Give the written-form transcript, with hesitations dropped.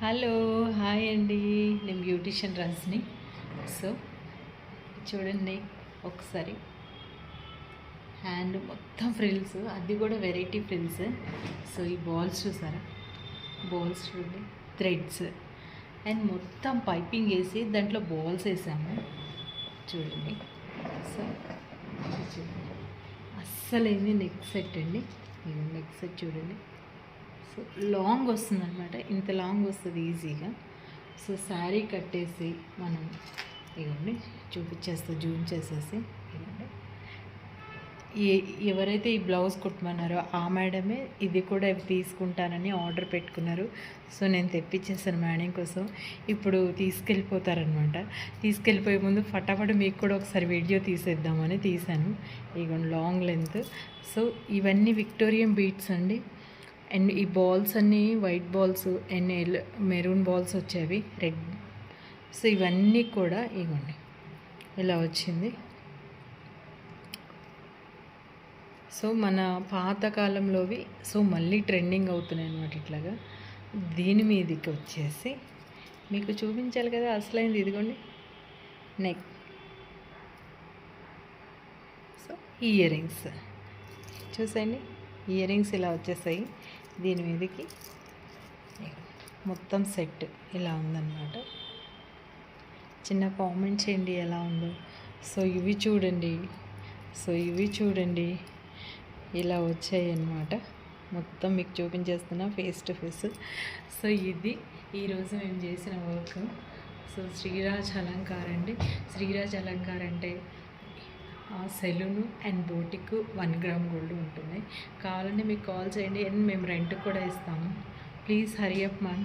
Hello hi అండి, నేను beautician Rajani. So చూడండి ఒకసారి హ్యాండ్ మొత్తం ఫ్రిల్స్, అది కూడా వెరైటీ ఫ్రిల్స్. సో ఈ బాల్స్ చూసారా, బాల్స్ చూడండి, థ్రెడ్స్ అండ్ మొత్తం పైపింగ్ వేసి దాంట్లో బాల్స్ వేసాము చూడండి. సో చూడండి, అస్సలు ఏంది నెక్ సెట్ అండి, నెక్ సెట్ చూడండి. సో లాంగ్ వస్తుంది అనమాట, ఇంత లాంగ్ వస్తుంది ఈజీగా. సో శారీ కట్టేసి మనం ఇవ్వండి చూపించేస్తా, జూమ్ చేసేసి ఇవ్వండి. ఎవరైతే ఈ బ్లౌజ్ కుట్టమన్నారో ఆ మేడమే ఇది కూడా తీసుకుంటానని ఆర్డర్ పెట్టుకున్నారు. సో నేను తెప్పించేసాను మేడం కోసం. ఇప్పుడు తీసుకెళ్ళిపోతారనమాట. తీసుకెళ్ళిపోయే ముందు ఫటాఫట్ మీకు కూడా ఒకసారి వీడియో తీసేద్దామని తీశాను. ఇగోండి లాంగ్ లెంత్. సో ఇవన్నీ విక్టోరియన్ బీట్స్ అండి. అండ్ ఈ బాల్స్ అన్నీ white balls and maroon balls వచ్చేవి, రెడ్. సో ఇవన్నీ కూడా ఇవ్వండి ఇలా వచ్చింది. సో మన పాతకాలంలోవి సో మళ్ళీ ట్రెండింగ్ అవుతున్నాయి అన్నమాట. ఇట్లాగా దీని మీదకి వచ్చేసి మీకు చూపించాలి కదా అసలైంది, ఇదిగోండి నెక్. సో ఇయర్ రింగ్స్ చూసండి, ఇయర్ రింగ్స్ ఇలా వచ్చేసాయి. దీని మీదకి మొత్తం సెట్ ఇలా ఉందన్నమాట. చిన్న కామెంట్ చేయండి ఎలా ఉందో. సో ఇవి చూడండి, సో ఇవి చూడండి ఇలా వచ్చాయి అన్నమాట. మొత్తం మీకు చూపించేస్తున్నా ఫేస్ టు ఫేస్. సో ఇది ఈరోజు మేము చేసిన వర్క్. సో శ్రీరాజ్ అలంకార్ అండి. శ్రీరాజ్ అలంకార్ అంటే salon and boutique 1 gram gold ఉంటుంది. కావాలంటే మీకు కాల్ చేయండి అండ్ మేము రెంట్ కూడా ఇస్తాము. Please hurry up ma'am.